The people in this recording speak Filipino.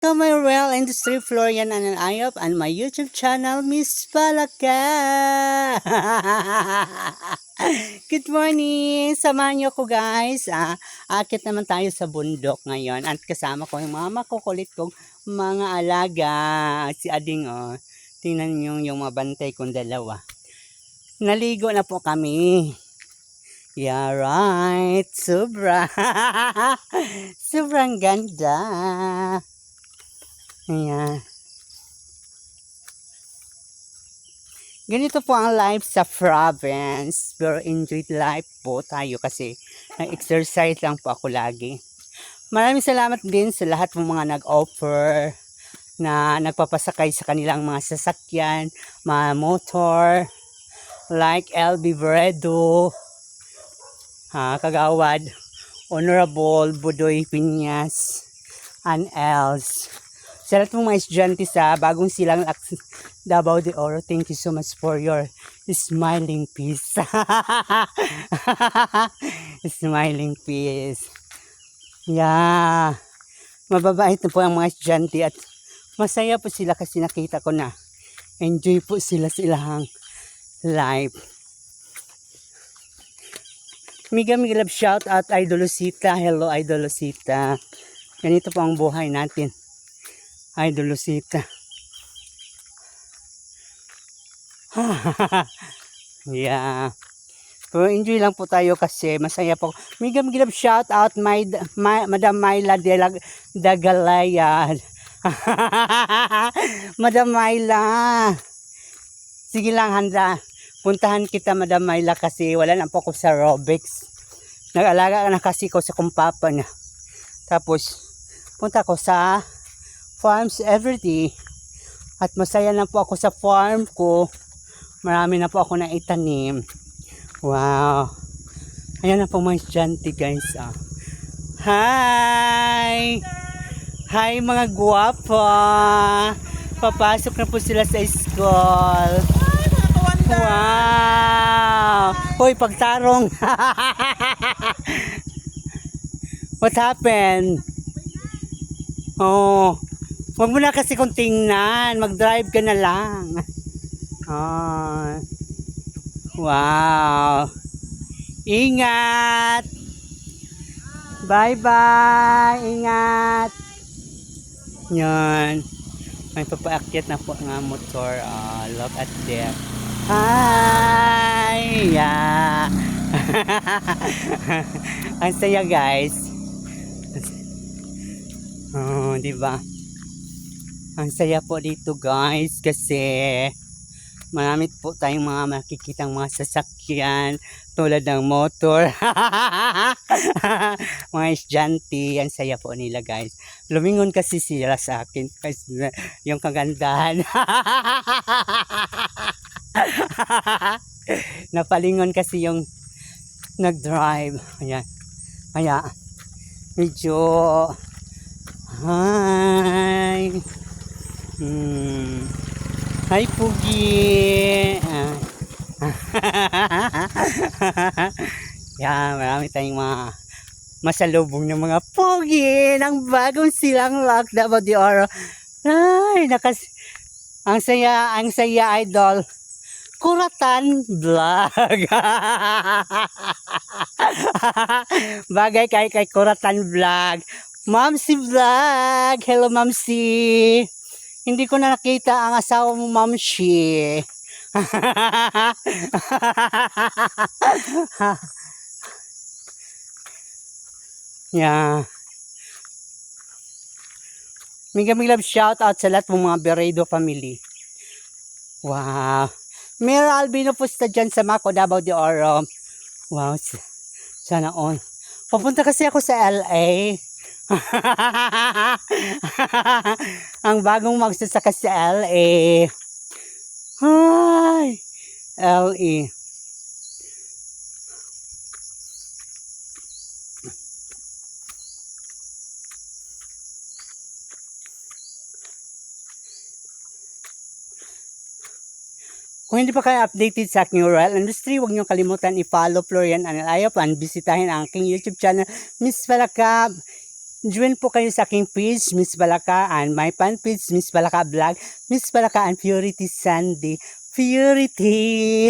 to my Real Industry Florian and Ayop and my YouTube channel, Miss Palaka. Good morning! Samahan niyo ko guys. Akit naman tayo sa bundok ngayon at kasama ko yung mga makukulit kong mga alaga. Si Ading, tingnan niyo yung mabantay kong dalawa. Naligo na po kami. Yeah, right. Sobrang ganda. Ayan. Ganito po ang life sa province. Pero enjoy life po tayo kasi nag-exercise lang po ako lagi. Maraming salamat din sa lahat ng mga nag-offer na nagpapasakay sa kanilang mga sasakyan, mga motor, like LB Bredo, Kagawad, Honorable Budoy Piñas, and else. Sa lahat ng mga estudyante sa bagong silang Davao de Oro, thank you so much for your smiling face. Smiling face. Yeah. Mababait na po ang mga estudyante at masaya po sila kasi nakita ko na enjoy po silang life. Miga love shout out Idolosita. Hello Idolosita. Ganito po ang buhay natin. Idolosita. Yeah. Pero enjoy lang po tayo kasi masaya po. Miga love shout out Madam Myla Dagalaya. Madam Myla. Sige lang handa. Puntahan kita Madam Myla kasi wala na po ako sa Robix. Nag-alaga na kasi ko sa kumpapa niya. Tapos punta ko sa farms everyday. At masaya na po ako sa farm ko. Marami na po ako na itanim. Wow. Ayan na po mga estudyante guys. Hi! Hi mga guwapa! Papasok na po sila sa school. Wow! Hoy, pagtarong! What happened? Oh, wag mo na kasi kung tingnan. Mag-drive ka na lang. Oh. Wow! Ingat! Bye-bye! Ingat! Yan. May papaakyat na po nga motor. Look at them. Hi! Yeah! Ang saya guys. Oh, di ba? Ang saya po dito guys kasi marami po tayong mga makikitang mga sasakyan tulad ng motor. Mga estudyante, ang saya po nila guys. Lumingon kasi sila sa akin kasi yung kagandahan. Napalingon kasi yung nag-drive. Ayan. Kaya medyo hi. Hi Pugi. Yan, marami tayong mga masalubong ng mga Pugi ng bagong silang Davao de Oro. Ay, ang saya idol. Kuratan Vlog. Bagay kay Kuratan Vlog. Mamsi Vlog. Hello Mamsi. Hindi ko na nakita ang asawa mo Mamsi. Yeah. Miga love shout out sa lahat ng mga Beredo family. Wow. Mira Albino pusta dyan sa Mako, Davao de Oro. Wow. Sana on. Papunta kasi ako sa LA. Ang bagong magsasaka sa LA. Hi! LA. Kung hindi pa kayo updated sa aking Real Industry, huwag niyo kalimutan i-follow Florian Analayo and bisitahin ang aking YouTube channel, Miss Palakab. Join po kayo sa aking page, Miss Balakaan. My fan page, Miss Balaka Vlog. Miss Balakaan Purity Sunday. Purity!